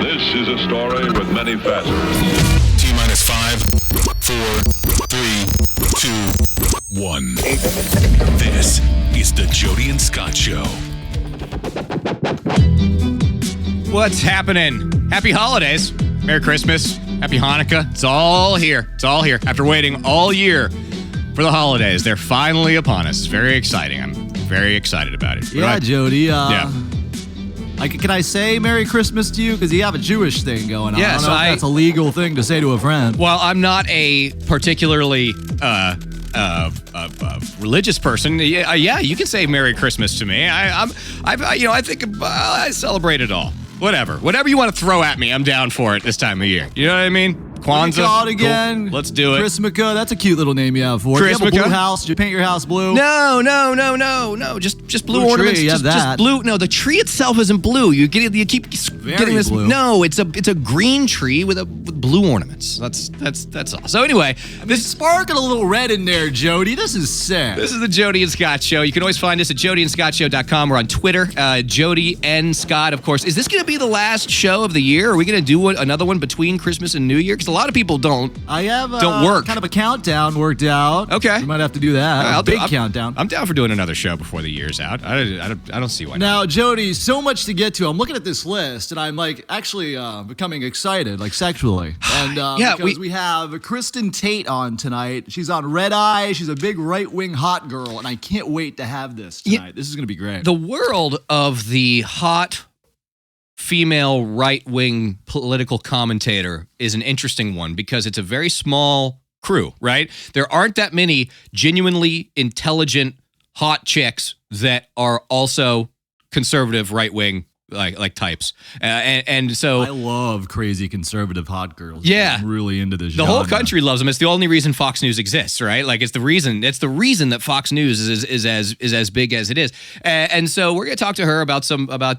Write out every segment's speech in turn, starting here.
This is a story with many facets. T-minus 5, 4, 3, 2, 1. This is the Jody and Scott Show. What's happening? Happy holidays. Merry Christmas. Happy Hanukkah. It's all here. It's all here. After waiting all year for the holidays, they're finally upon us. It's very exciting. I'm very excited about it. Yeah, Jody. Yeah. Can I say Merry Christmas to you? Because you have a Jewish thing going on. Yeah, I don't know if that's a legal thing to say to a friend. Well, I'm not a particularly religious person. Yeah, you can say Merry Christmas to me. I think I celebrate it all. Whatever you want to throw at me, I'm down for it this time of year. You know what I mean? Kwanzaa. Call it again. Cool. Let's do it. Christmas-a, that's a cute little name you have for it. Do you have a blue house? Did you paint your house blue? No. Just blue ornaments. Tree, you have that. Just blue. No, the tree itself isn't blue. You keep getting this. Blue. No, it's a green tree with blue ornaments. That's all. So anyway, this sparkling a little red in there, Jody. This is sick. This is the Jody and Scott Show. You can always find us at jodyandscottshow.com. We're on Twitter, Jody and Scott, of course. Is this going to be the last show of the year? Are we going to do another one between Christmas and New Year? Because a lot of people don't work. Kind of a countdown worked out. Okay. We might have to do that. Big countdown. I'm down for doing another show before the year's out. I don't see why not. Now, Jody, so much to get to. I'm looking at this list, and I'm actually becoming excited, sexually. And because we have Kristen Tate on tonight. She's on Red Eye. She's a big right-wing hot girl, and I can't wait to have this tonight. Yeah, this is going to be great. The world of the hot female right-wing political commentator is an interesting one because it's a very small crew, right? There aren't that many genuinely intelligent hot chicks that are also conservative right-wing like types. And so I love crazy conservative hot girls. Yeah. I'm really into this The whole country loves them. It's the only reason Fox News exists, right? It's the reason that Fox News is as big as it is. And so we're going to talk to her about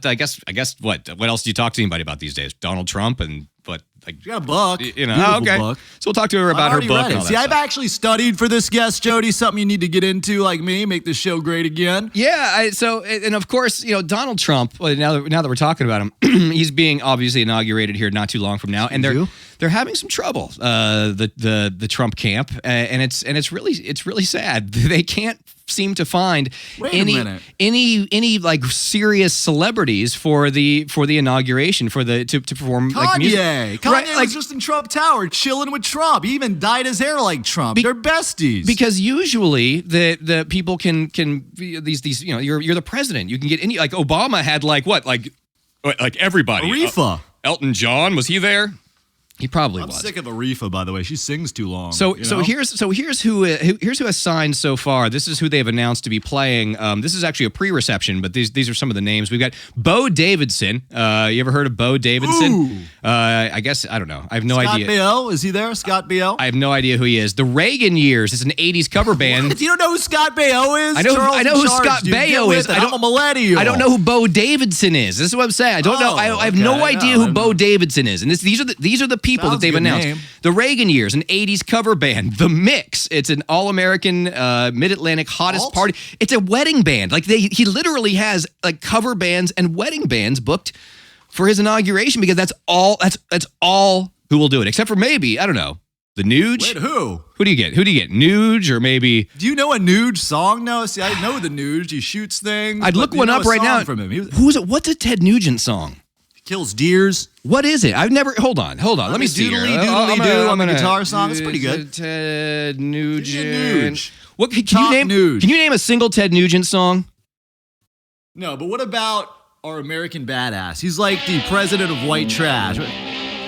I guess what else do you talk to anybody about these days? Donald Trump and what? She got a book. Okay. Book. So we'll talk to her about her book. And all that I've actually studied for this guest, Jody. Something you need to get into, like me, make this show great again. Yeah. And of course, Donald Trump. Well, now that we're talking about him, he's being obviously inaugurated here not too long from now, and they're having some trouble. The Trump camp, and it's really sad. They can't seem to find any serious celebrities for the inauguration to perform music. Kanye was just in Trump Tower chilling with Trump. He even dyed his hair like Trump. They're besties. Because usually the people can these you're the president. You can get any Obama had everybody. Aretha. Elton John, was he there? He probably was. I'm sick of Aretha, by the way. She sings too long. So here's who has signed so far. This is who they've announced to be playing. This is actually a pre-reception, but these are some of the names. We've got Bo Davidson. You ever heard of Bo Davidson? Ooh. I guess I don't know. I have no idea. Scott B.O. Is he there? Scott B.O. I have no idea who he is. The Reagan Years. It's an '80s cover band. You don't know who Scott B.O. is? I know who Scott B.O. is. I'm a millennial. I don't know who Bo Davidson is. This is what I'm saying. I don't know. I have no idea who Bo Davidson is. And these are the people that they've announced. Name. The Reagan Years, an 80s cover band. The Mix. It's an all-American mid-Atlantic hottest party. It's a wedding band. He literally has cover bands and wedding bands booked for his inauguration because that's all who will do it. Except for maybe, I don't know, the Nuge. Wait, who? Who do you get? Nuge or maybe? Do you know a Nuge song? No, see, I know the Nuge. He shoots things. I'd look one up right now. From him. Who's it? What's a Ted Nugent song? Kills deers. What is it? I've never. Hold on. Let me see here. Doodly-doo on the guitar song. It's pretty good. Ted Nugent. Nuge. What can you name? Nuge. Can you name a single Ted Nugent song? No, but what about our American badass? He's like the president of white trash.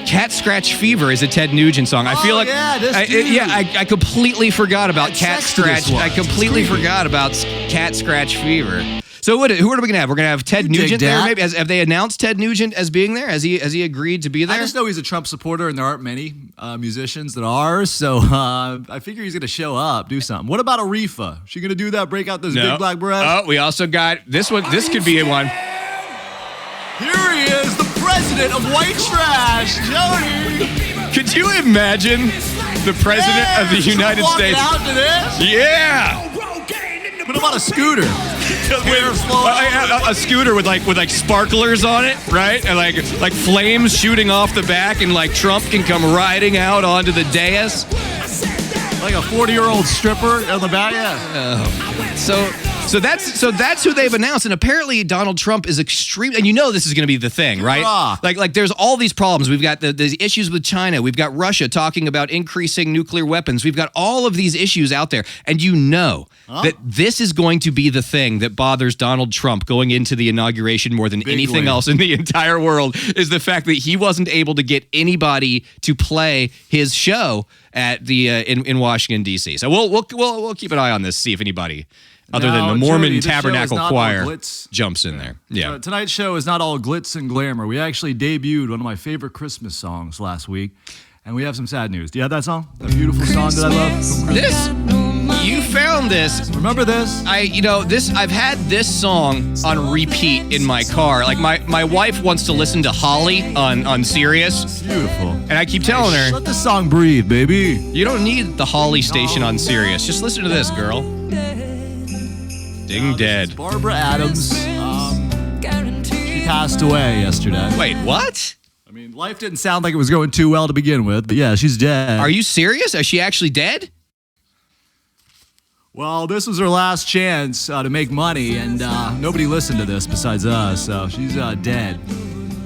Cat Scratch Fever is a Ted Nugent song. I feel like I completely forgot about Cat Scratch. I completely forgot about Cat Scratch Fever. So who are we going to have? We're going to have Ted Nugent there, maybe? Have they announced Ted Nugent as being there? Has he agreed to be there? I just know he's a Trump supporter, and there aren't many musicians that are, so I figure he's going to show up, do something. What about Aretha? She going to do that, break out those big black breasts? Oh, we also got this one. This could be a one. Here he is, the president of white trash, Jody. Could you imagine the president of the United States? Out to this? Yeah. Put him on a scooter. a scooter with like sparklers on it, right? And like flames shooting off the back, and like Trump can come riding out onto the dais. Like a 40-year-old stripper on the back, yeah. So that's who they've announced, and apparently Donald Trump is extreme. And you know this is going to be the thing, right? Like there's all these problems. We've got the issues with China. We've got Russia talking about increasing nuclear weapons. We've got all of these issues out there, and you know that this is going to be the thing that bothers Donald Trump going into the inauguration more than anything else in the entire world, is the fact that he wasn't able to get anybody to play his show at the in Washington D.C. So we'll keep an eye on this, see if anybody other than the Mormon Tabernacle Choir jumps in there. Yeah. Tonight's show is not all glitz and glamour. We actually debuted one of my favorite Christmas songs last week, and we have some sad news. Do you have that song? That beautiful song that I love? You found this. Remember this? I've had this song on repeat in my car. Like my wife wants to listen to Holly on Sirius. Beautiful. And I keep telling her, let the song breathe, baby. You don't need the Holly station on Sirius. Just listen to this, girl. Ding dead. Barbara Adams. She passed away yesterday. Wait, what? I mean, life didn't sound like it was going too well to begin with, but yeah, she's dead. Are you serious? Is she actually dead? Well, this was her last chance to make money, and nobody listened to this besides us, so she's dead.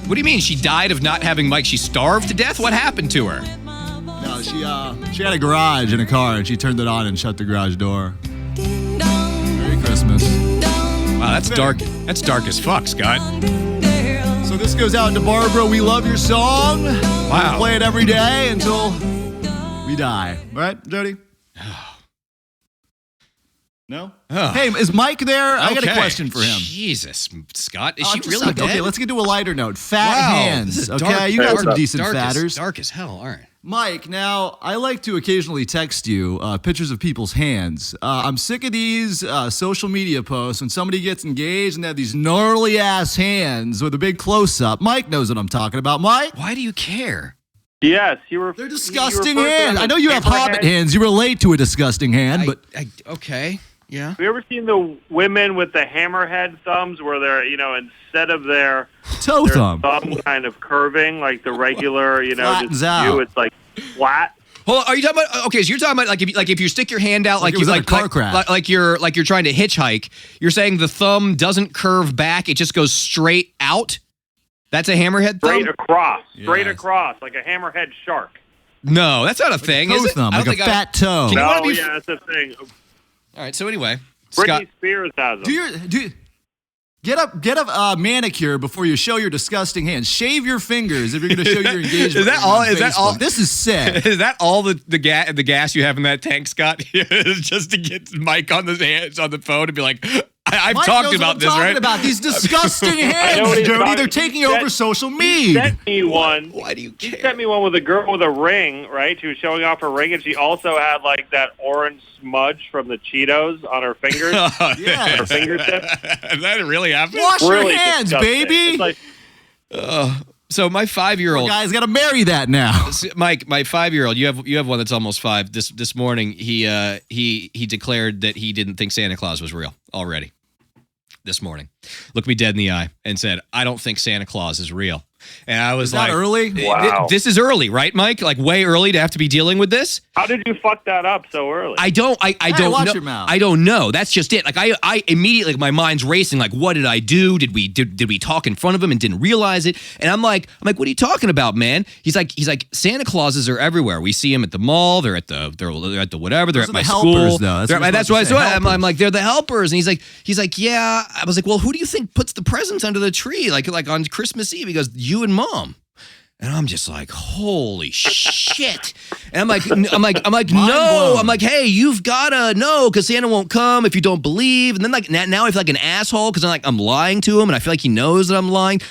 What do you mean? She died of not having mic? She starved to death? What happened to her? No, she had a garage in a car, and she turned it on and shut the garage door. Merry Christmas. Wow, that's dark. That's dark as fuck, Scott. So this goes out to Barbara. We love your song. Wow. We'll play it every day until we die. All right, Jody? No? Oh. Hey, is Mike there? I got a question for him. Jesus, Scott. Is she really dead? Okay, let's get to a lighter note. Fat hands. This is okay, dark, you got some decent fatters. Dark as hell. All right. Mike, now, I like to occasionally text you pictures of people's hands. I'm sick of these social media posts when somebody gets engaged and they have these gnarly-ass hands with a big close-up. Mike knows what I'm talking about. Mike? Why do you care? Yes, they're disgusting hands. I know you have hobbit hands. You relate to a disgusting hand, but... Okay, yeah. Have you ever seen the women with the hammerhead thumbs where they're, instead of their thumb kind of curving, like the regular, Flattens just out. view, it's like flat? Hold on, are you talking about? Okay, so you're talking about if you stick your hand out like it was in a car crash. like you're trying to hitchhike. You're saying the thumb doesn't curve back; it just goes straight out. That's a hammerhead thumb. Straight across, like a hammerhead shark. No, that's not a thing. Is it? Thumb, like a fat toe. That's a thing. All right. So anyway, Britney Scott, Spears has them. Get a manicure before you show your disgusting hands. Shave your fingers if you're going to show your engagement. Is that all? Is that all? This is sick. Is that all the gas you have in that tank, Scott? Just to get Mike on the hands on the phone and be like, I've Mike talked knows about what this, I'm right? talking about these disgusting hands, Jody. They're taking over social media. He sent me one. Why do you care? He sent me one with a girl with a ring, right? She was showing off her ring, and she also had like that orange smudge from the Cheetos on her fingers. Yeah, her fingertips. That really happened? Wash really your hands, disgusting. baby. It's like, So my 5-year-old guy's got to marry that now. Mike, my 5-year-old, you have one that's almost 5. This morning he declared that he didn't think Santa Claus was real already. This morning, looked me dead in the eye and said, "I don't think Santa Claus is real." And I was like, early? Wow. This is early, right, Mike? Like way early to have to be dealing with this. how did you fuck that up so early? I don't watch know. your mouth. I don't know. That's just it. Like I immediately, my mind's racing. Like, what did I do? Did we talk in front of him and didn't realize it? And I'm like, what are you talking about, man? He's like, Santa Clauses are everywhere. We see them at the mall. They're at the whatever. They're Those at are my the school. helpers, though. That's why I'm like, they're the helpers. And he's like, yeah. I was like, well, who do you think puts the presents under the tree? Like on Christmas Eve? He goes, you and Mom. And I'm just like, holy shit. And I'm like, no. I'm like, hey, you've gotta know because Santa won't come if you don't believe. And then like now I feel like an asshole because I'm lying to him and I feel like he knows that I'm lying.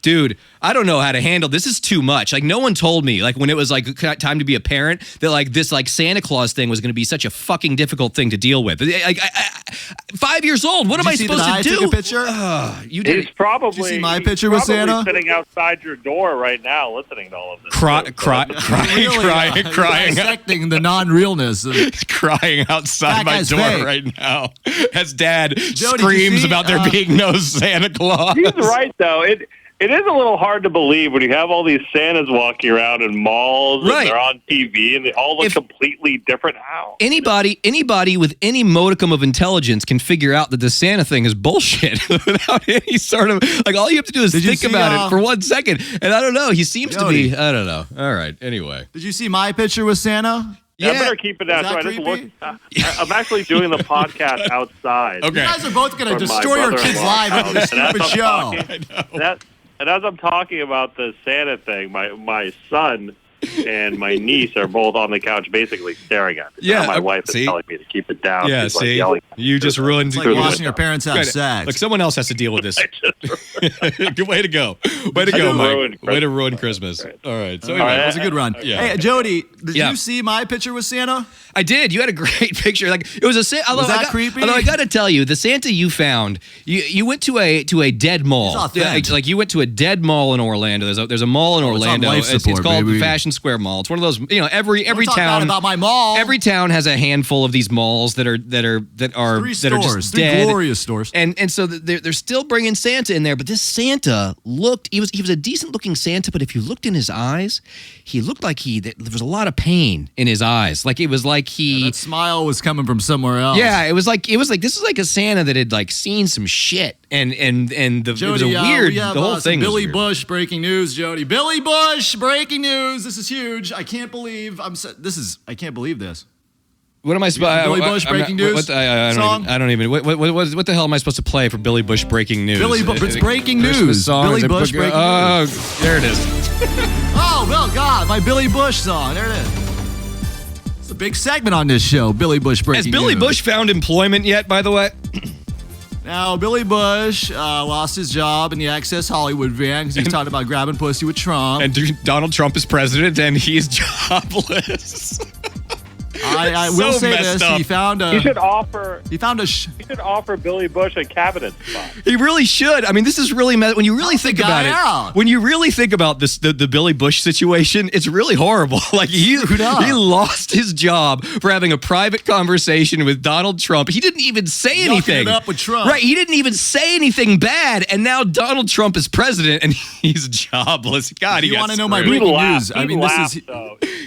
Dude, I don't know how to handle this. Is too much. Like, no one told me, like, when it was like time to be a parent, that like this like Santa Claus thing was going to be such a fucking difficult thing to deal with. Like, 5 years old. What am I supposed to do? Took a picture? You did. He's probably. Did you see my picture with Santa? Sitting outside your door right now, listening to all of this. Crying, Dissecting the non-realness. Crying outside my door right now as Dad Jody, screams about there being no Santa Claus. He's right, though. It is a little hard to believe when you have all these Santas walking around in malls and they're on TV and they all look completely different. How? Anybody with any modicum of intelligence can figure out that the Santa thing is bullshit without any sort of, like, all you have to do is think about it for 1 second. And I don't know. He seems to be, I don't know. All right. Anyway. Did you see my picture with Santa? Yeah, I better keep it that. So I just look. I'm actually doing the podcast outside. Okay. You guys are both going to destroy your kids' lives with this stupid show. And as I'm talking about the Santa thing, my son and my niece are both on the couch basically staring at me. Yeah, my wife is telling me to keep it down. Yeah, She's see? yelling. You just ruined... It's like watching your parents have sex. Look, someone else has to deal with this. Good way to go. Way to go, Mike. Way to ruin Christmas. All right. So anyway, it was a good run. Yeah. Hey, Jody, did you see my picture with Santa? I did. You had a great picture. Like, it was a Santa. Was that creepy? Although I got to tell you, the Santa you found, you went to a dead mall. Like, you went to a dead mall in Orlando. There's a mall in Orlando. It's called baby. Fashion Square Mall. It's one of those. Every town about my mall. Every town has a handful of these malls that are just dead. Glorious stores. And so they're still bringing Santa in there, but this Santa he was a decent looking Santa, but if you looked in his eyes, he looked like there was a lot of pain in his eyes. Like, it was like that smile was coming from somewhere else. Yeah, it was like this is like a Santa that had like seen some shit and Jody, it was a weird. The whole thing. Billy Bush breaking news, Jody. Billy Bush breaking news. This is huge. I can't believe I can't believe this. What am I supposed? Billy Bush breaking news. I don't even. What the hell am I supposed to play for Billy Bush breaking news? It's breaking news. Billy Bush breaking news. Oh, there it is. Oh, well, God, my Billy Bush song. There it is. It's a big segment on this show. Billy Bush breaking news. Has Billy Bush found employment yet? By the way. Now, Billy Bush lost his job in the Access Hollywood van because he's talking about grabbing pussy with Trump. And Donald Trump is president, and he's jobless. I will say this: he found a. He should offer. He found a. He should offer Billy Bush a cabinet spot. He really should. I mean, this is really when you really think about it. When you really think about this, the Billy Bush situation, it's really horrible. Like, he lost his job for having a private conversation with Donald Trump. He didn't even say anything. It up with Trump. Right? He didn't even say anything bad, and now Donald Trump is president, and he's jobless. God, you want to know my breaking news? I mean,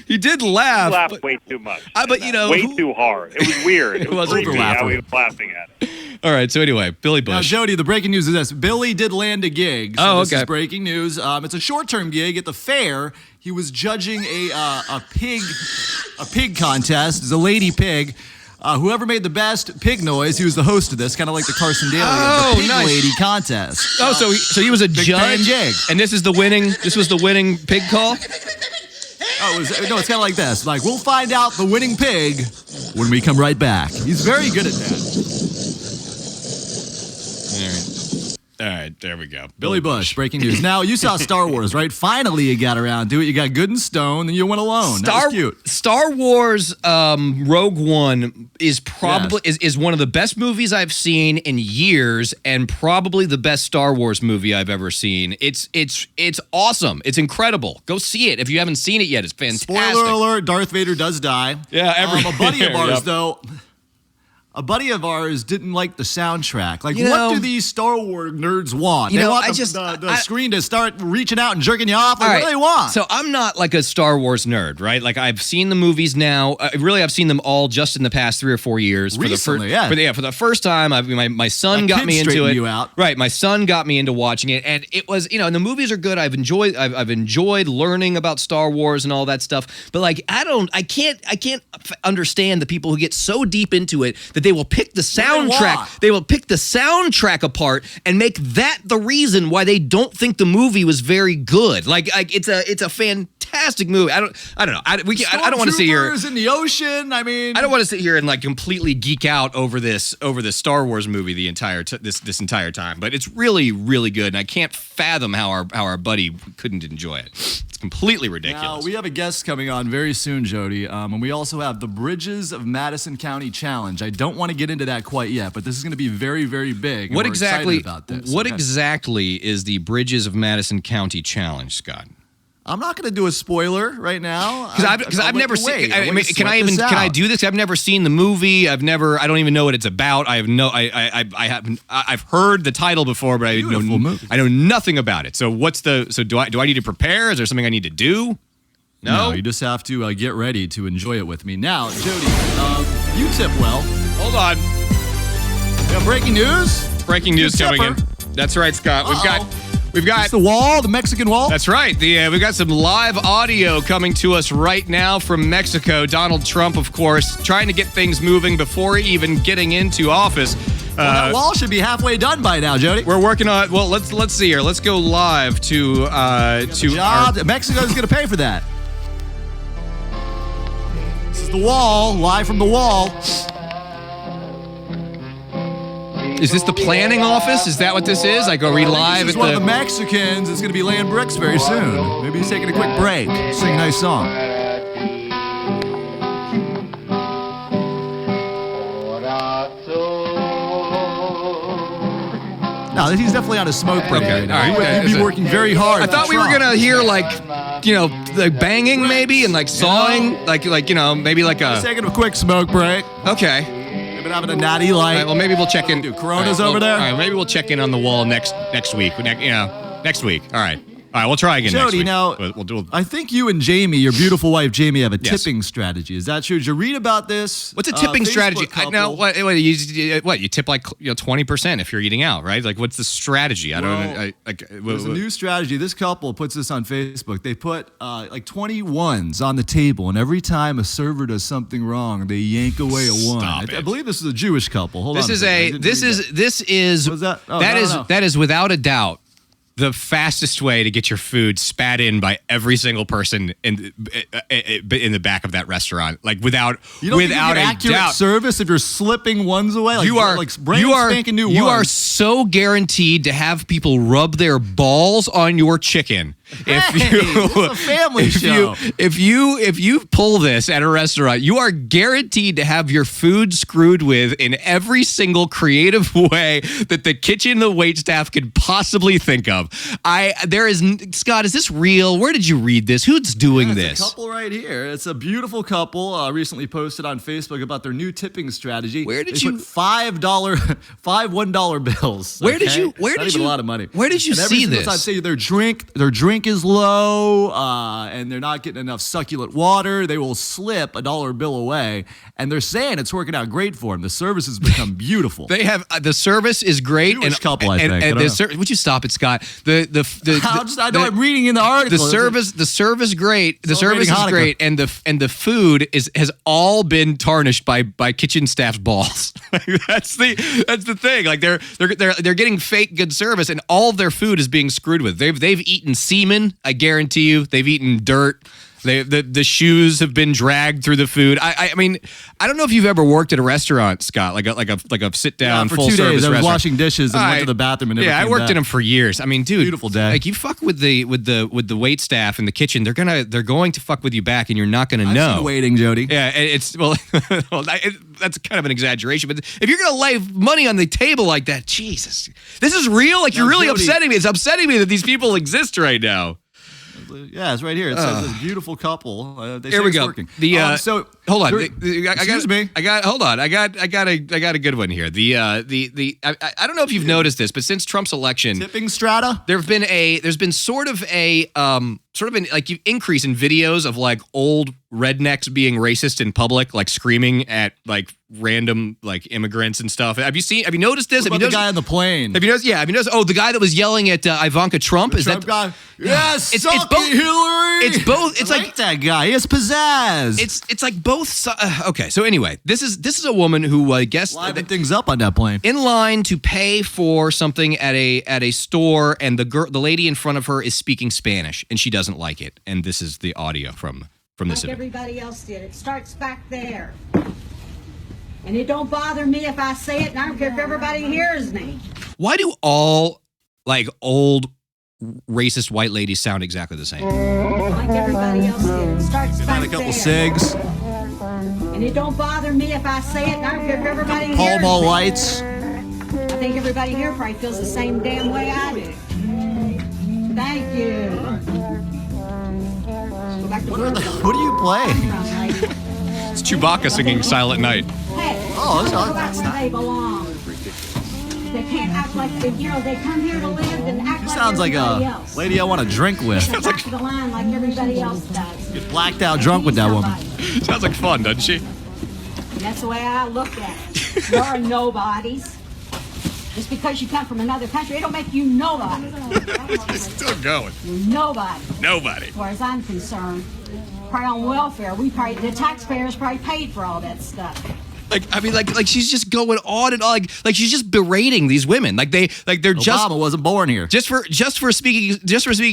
he did laugh. He laughed way too much. But way too hard. It was weird. It was creepy how he was laughing at it. All right. So anyway, Billy Bush. Now, Jody, the breaking news is this: Billy did land a gig. So okay. This is breaking news. It's a short-term gig at the fair. He was judging a pig contest. It's a lady pig. Whoever made the best pig noise, he was the host of this, kind of like the Carson Daly of the pig lady contest. So he was a judge, gig. And this was the winning pig call. It's kind of like this. Like, we'll find out the winning pig when we come right back. He's very good at that. All right, there we go. Billy Bush, breaking news. Now, you saw Star Wars, right? Finally, you got around to it. You got Good and Stone, and you went alone. That was cute. Star Wars Rogue One is probably is one of the best movies I've seen in years, and probably the best Star Wars movie I've ever seen. It's awesome. It's incredible. Go see it if you haven't seen it yet. It's fantastic. Spoiler alert: Darth Vader does die. Yeah, a buddy of ours though. A buddy of ours didn't like the soundtrack. Like, what do these Star Wars nerds want? They want the screen to start reaching out and jerking you off. Like, what do they want? So I'm not like a Star Wars nerd, right? Like, I've seen the movies now. I've seen them all just in the past 3 or 4 years. Recently, for the first time, my son got me into it. You out. Right, my son got me into watching it, and it was, and the movies are good. I've enjoyed learning about Star Wars and all that stuff. But like, I can't understand the people who get so deep into it that they will pick the soundtrack. They will pick the soundtrack apart and make that the reason why they don't think the movie was very good. Like it's a fantastic fantastic movie. I don't know. I don't want to sit here in the ocean. I mean, I don't want to sit here and like completely geek out over this Star Wars movie the entire this entire time. But it's really, really good, and I can't fathom how our buddy couldn't enjoy it. It's completely ridiculous. Now, we have a guest coming on very soon, Jody, and we also have the Bridges of Madison County Challenge. I don't want to get into that quite yet, but this is going to be very, very big. What exactly? About this. What exactly is the Bridges of Madison County Challenge, Scott? I'm not going to do a spoiler right now because I've never seen. I mean, can I do this? I've never seen the movie. I don't even know what it's about. I've heard the title before, but I know nothing about it. So do I need to prepare? Is there something I need to do? No, you just have to get ready to enjoy it with me. Now, Jody, you tip well. Hold on. We have breaking news. Breaking news coming in. That's right, Scott. We've got it's the wall, the Mexican wall. That's right. We've got some live audio coming to us right now from Mexico. Donald Trump, of course, trying to get things moving before even getting into office. That wall should be halfway done by now, Jody. We're working on it. Well, let's see here. Let's go live to Mexico's going to pay for that. This is the wall, live from the wall. Is this the planning office? Is that what this is? Like, are we live at one of the Mexicans is going to be laying bricks very soon. Maybe he's taking a quick break. Sing a nice song. No, he's definitely on a smoke break. Okay, all right. He'd be working very hard. I thought we were going to hear, like, like banging maybe and, like, sawing. Like maybe like a... He's taking a quick smoke break. Okay. Having a natty light. All right, well, maybe we'll check in. Corona's over there. All right, maybe we'll check in on the wall next week. Next week. All right, we'll try again. Jody, next week. Now, I think you and Jamie, your beautiful wife Jamie, have a tipping strategy. Is that true? Did you read about this? What's a tipping strategy? No, what you tip like 20% if you're eating out, right? Like, what's the strategy? There's a new strategy. This couple puts this on Facebook. They put like 20 ones on the table, and every time a server does something wrong, they yank away a one. I believe this is a Jewish couple. Hold on. That is without a doubt the fastest way to get your food spat in by every single person in the back of that restaurant, like without a doubt. Service if you're slipping ones away, like, you are so guaranteed to have people rub their balls on your chicken. This is a family show. If you pull this at a restaurant, you are guaranteed to have your food screwed with in every single creative way that the kitchen, the waitstaff could possibly think of. Scott, is this real? Where did you read this? Who's doing this? It's a couple right here. It's a beautiful couple. Recently posted on Facebook about their new tipping strategy. Where did they put $5 $1 bills? Where did you? A lot of money. Where did you see this? I'd say their drink is low, and they're not getting enough succulent water. They will slip a $1 bill away, and they're saying it's working out great for them. The service has become beautiful. They have the service is great. Jewish couple, I think. Would you stop it, Scott? I'm reading in the article. The service great. The service is great, and the food has all been tarnished by kitchen staff's balls. That's the thing. Like they're getting fake good service, and all of their food is being screwed with. They've eaten semen. I guarantee you, they've eaten dirt. The shoes have been dragged through the food. I mean, I don't know if you've ever worked at a rrestaurant, Scott, like a sit down full service restaurant. For 2 days, I was washing dishes and went to the bathroom and never came I worked back. in them for years. I mean, dude, beautiful day. Like you fuck with the wait staff in the kitchen, they're going to fuck with you back, and you're not going to know. I've seen waiting, Jody. Yeah, it's that's kind of an exaggeration, but if you're going to lay money on the table like that, Jesus, this is real. Like you're really upsetting me. It's upsetting me that these people exist right now. Yeah, it's right here. It says this beautiful couple. Here we go. Working. So hold on. Excuse me. Hold on. I got a good one here. I don't know if you've noticed this, but since Trump's election, tipping strata, there's been sort of an increase in videos of like old rednecks being racist in public, like screaming at like random like immigrants and stuff. Have you noticed this? What about the guy on the plane? Have you noticed? Yeah. Have you noticed? Oh, the guy that was yelling at Ivanka Trump. Is that guy? Yes. It's both. Hillary. It's both. It's like that guy. He has pizzazz. It's like both. Okay. So anyway, this is a woman who I guess liven things up on that plane. In line to pay for something at a store, and the lady in front of her is speaking Spanish, and she doesn't doesn't like it, and this is the audio from this event. Everybody else did. It starts back there. And it don't bother me if I say it, and I don't care if everybody hears me. Why do all, like, old racist white ladies sound exactly the same? Like everybody else did. It starts back there. A couple cigs. And it don't bother me if I say it, and I don't care if everybody hears me. Pall Mall lights. I think everybody here probably feels the same damn way I do. Thank you. Go back to work. What are you playing? It's Chewbacca singing Silent Night. Hey, that's where they belong. They can't act like they come here to live and act like Sounds like everybody a else. lady I want to drink with. They back to the line like everybody else does. Get blacked out drunk with that woman. Sounds like fun, doesn't she? That's the way I look at it. You're nobodies. Just because you come from another country, it don't make you nobody. Still going. You're nobody. Nobody. As far as I'm concerned, probably on welfare. The taxpayers probably paid for all that stuff. Like she's just going on and on, like she's just berating these women, they're just Obama wasn't born here. just for speaking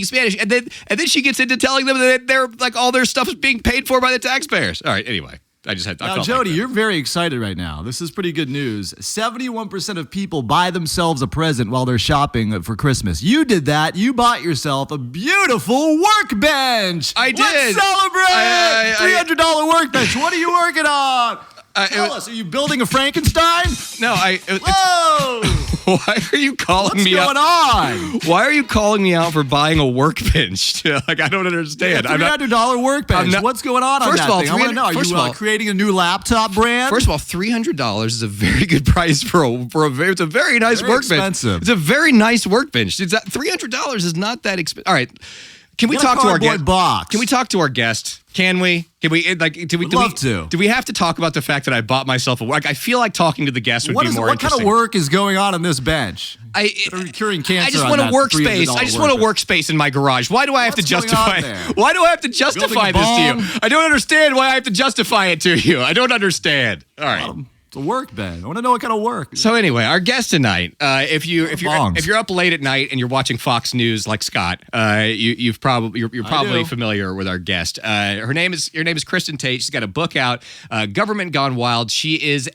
Spanish, and then she gets into telling them that they're like all their stuff is being paid for by the taxpayers. All right, anyway. Now, Jody, you're very excited right now. This is pretty good news. 71% of people buy themselves a present while they're shopping for Christmas. You did that. You bought yourself a beautiful workbench. I did. Let's celebrate! $300 workbench. What are you working on? Tell us, are you building a Frankenstein? No, Whoa! Why are you calling me out? What's going on? Why are you calling me out for buying a workbench? Like, I don't understand. $300 workbench. What's going on first that of all, thing? I want to know. Are you creating a new laptop brand? First of all, $300 is a very good price for it's a very nice workbench. Expensive. It's a very nice workbench. $300 is not that expensive. All right. Can we talk to our guest? Can we talk to our guest? Can we? Do we have to talk about the fact that I bought myself a work? I feel like talking to the guest would be more what interesting. What kind of work is going on this bench? Curing cancer. I just want a workspace. I just want a workspace in my garage. Why do I have to justify? Why do I have to justify this to you? I don't understand why I have to justify it to you. I don't understand. All right. It's a workbench. I want to know what kind of work. So anyway, our guest tonight, if you're up late at night and you're watching Fox News like Scott, you're probably familiar with our guest. Her name is Kristen Tate. She's got a book out, Government Gone Wild. She is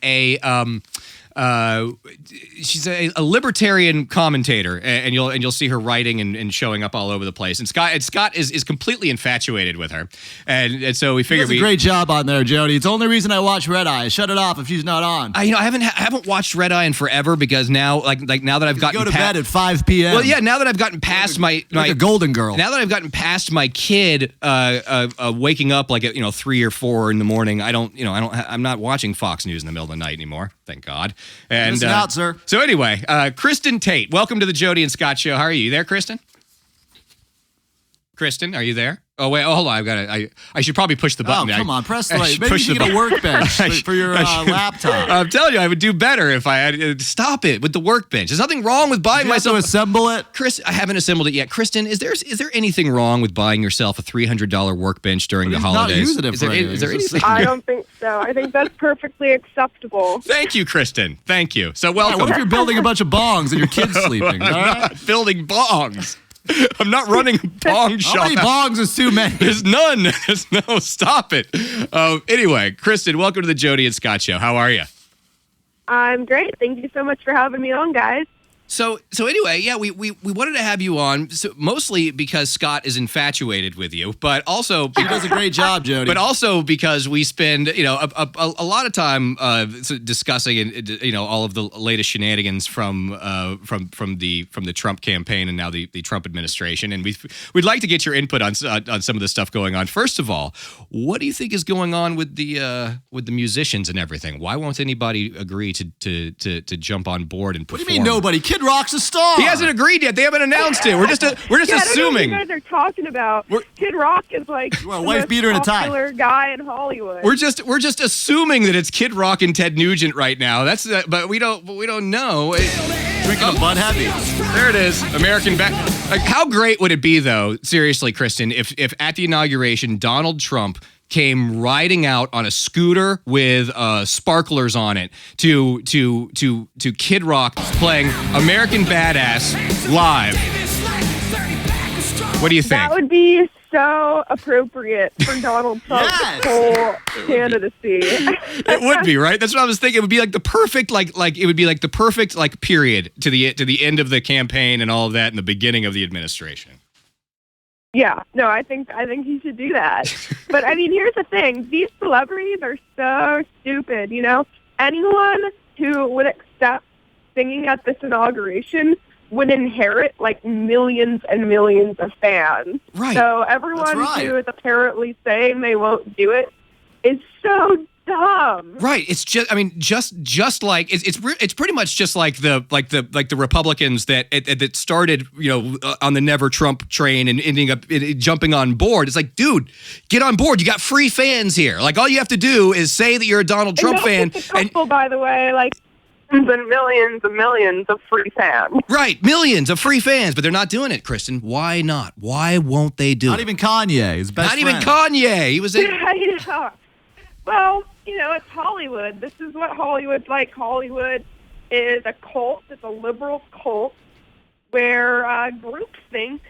she's a libertarian commentator, and you'll see her writing and showing up all over the place. And Scott is completely infatuated with her, and so we figured a great job on there, Jody. It's the only reason I watch Red Eye. Shut it off if she's not on. I haven't watched Red Eye in forever because now now that I've gotten go to bed at 5 p.m. Well, yeah, now that I've gotten past my a golden girl. Now that I've gotten past my kid waking up like at 3 or 4 in the morning, I'm not watching Fox News in the middle of the night anymore. Thank God. And missing out, sir. So anyway, Kristen Tate, welcome to the Jody and Scott Show. How are you? You there, Kristen? Kristen, are you there? Oh wait! Oh, hold on. I should probably push the button. Oh, come on! Press the right. Maybe you should get a workbench for your laptop. I'm telling you, I would do better if I had. Stop it with the workbench. There's nothing wrong with buying myself. To assemble it, Chris. I haven't assembled it yet. Kristen, is there anything wrong with buying yourself a $300 workbench during the holidays? Not using it for is there anything? I don't think so. I think that's perfectly acceptable. Thank you, Kristen. Thank you. So welcome. What if you're building a bunch of bongs and your kid's sleeping? I'm not building bongs. I'm not running a bong shop. How many bongs is too many? There's none. No, stop it. Anyway, Kristen, welcome to the Jody and Scott Show. How are you? I'm great. Thank you so much for having me on, guys. So anyway, yeah, we wanted to have you on, mostly because Scott is infatuated with you, but also he does a great job, Jody. But also because we spend a lot of time discussing all of the latest shenanigans from the Trump campaign and now the Trump administration, and we'd like to get your input on some of the stuff going on. First of all, what do you think is going on with the musicians and everything? Why won't anybody agree to jump on board and perform? What do you mean nobody? Kid Rock's a star. He hasn't agreed yet. They haven't announced it. We're just assuming. I don't know what you guys are talking about. Kid Rock is like a wife beater and a tie. Popular guy in Hollywood. We're just assuming that it's Kid Rock and Ted Nugent right now. But we don't know. Drinking a Bud Heavy. There it is. American back. Like, how great would it be though? Seriously, Kristen, if at the inauguration Donald Trump came riding out on a scooter with sparklers on it to Kid Rock playing American Badass live. What do you think? That would be so appropriate for Donald Trump's whole candidacy. It would be, right? That's what I was thinking. It would be like the perfect, it would be like the perfect, period to the end of the campaign and all of that, and the beginning of the administration. Yeah, no, I think he should do that. But I mean, here's the thing: these celebrities are so stupid. You know, anyone who would accept singing at this inauguration would inherit like millions and millions of fans. Right. So everyone who is apparently saying they won't do it is so dumb. Right. It's just, I mean, just like it's pretty much just like the Republicans that started, on the Never Trump train and ending up jumping on board. It's like, dude, get on board. You got free fans here. Like, all you have to do is say that you're a Donald Trump fan. And by the way, like, and millions of free fans. Right, millions of free fans, but they're not doing it, Kristen. Why not? Why won't they do it? Not even Kanye, his best friend. Not even Kanye. He was in. Yeah. Well, it's Hollywood. This is what Hollywood's like. Hollywood is a cult. It's a liberal cult where groupthink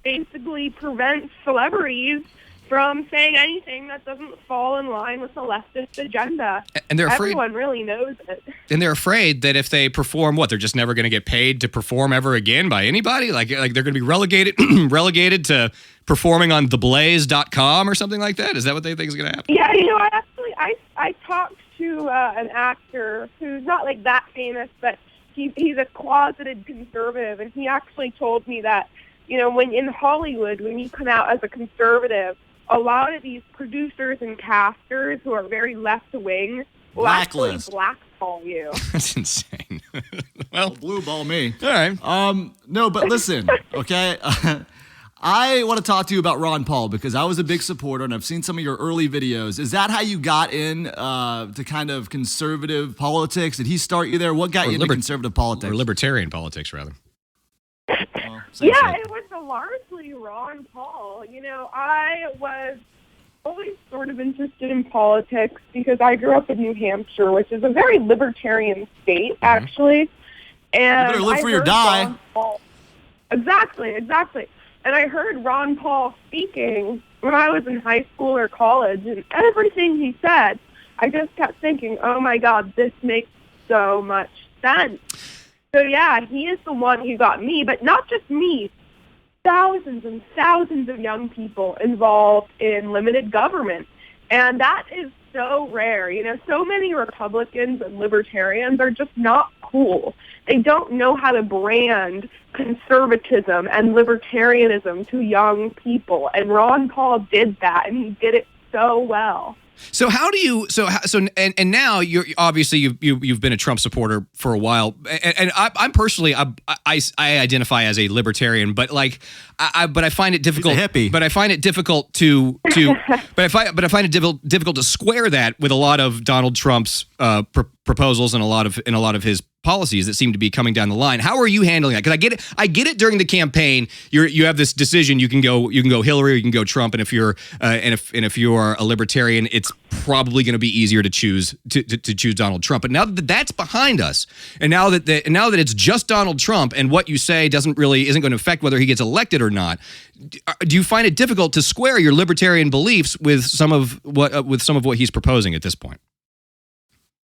basically prevents celebrities from saying anything that doesn't fall in line with the leftist agenda. And they're afraid. Everyone really knows it. And they're afraid that if they perform, they're just never going to get paid to perform ever again by anybody? Like they're going to be relegated to performing on theblaze.com or something like that? Is that what they think is going to happen? Yeah, I talked to an actor who's not like that famous, but he's a closeted conservative, and he actually told me that, when in Hollywood, when you come out as a conservative, a lot of these producers and casters who are very left-wing will actually blackball you. That's insane. Well, blue ball me. All right. No, but listen, okay? I want to talk to you about Ron Paul because I was a big supporter, and I've seen some of your early videos. Is that how you got in to kind of conservative politics? Did he start you there? What got you into conservative politics? Or libertarian politics, rather. It was largely Ron Paul. I was always sort of interested in politics because I grew up in New Hampshire, which is a very libertarian state, actually. And you better live free or die. Exactly. And I heard Ron Paul speaking when I was in high school or college, and everything he said, I just kept thinking, oh my God, this makes so much sense. So yeah, he is the one who got me, but not just me. Thousands and thousands of young people involved in limited government. And that is so rare. So many Republicans and libertarians are just not cool. They don't know how to brand conservatism and libertarianism to young people. And Ron Paul did that, and he did it so well. So how do you and now you're obviously you've been a Trump supporter for a while, and I'm personally I identify as a libertarian, but I find it difficult. He's a hippie. But I find it difficult to but I find it difficult to square that with a lot of Donald Trump's proposals and a lot of his policies that seem to be coming down the line. How are you handling that? Because I get it during the campaign. You have this decision. You can go Hillary or you can go Trump. And if you're if you are a libertarian, it's probably going to be easier to choose Donald Trump. But now that that's behind us, and now that it's just Donald Trump, and what you say isn't going to affect whether he gets elected or not, do you find it difficult to square your libertarian beliefs with some of what he's proposing at this point?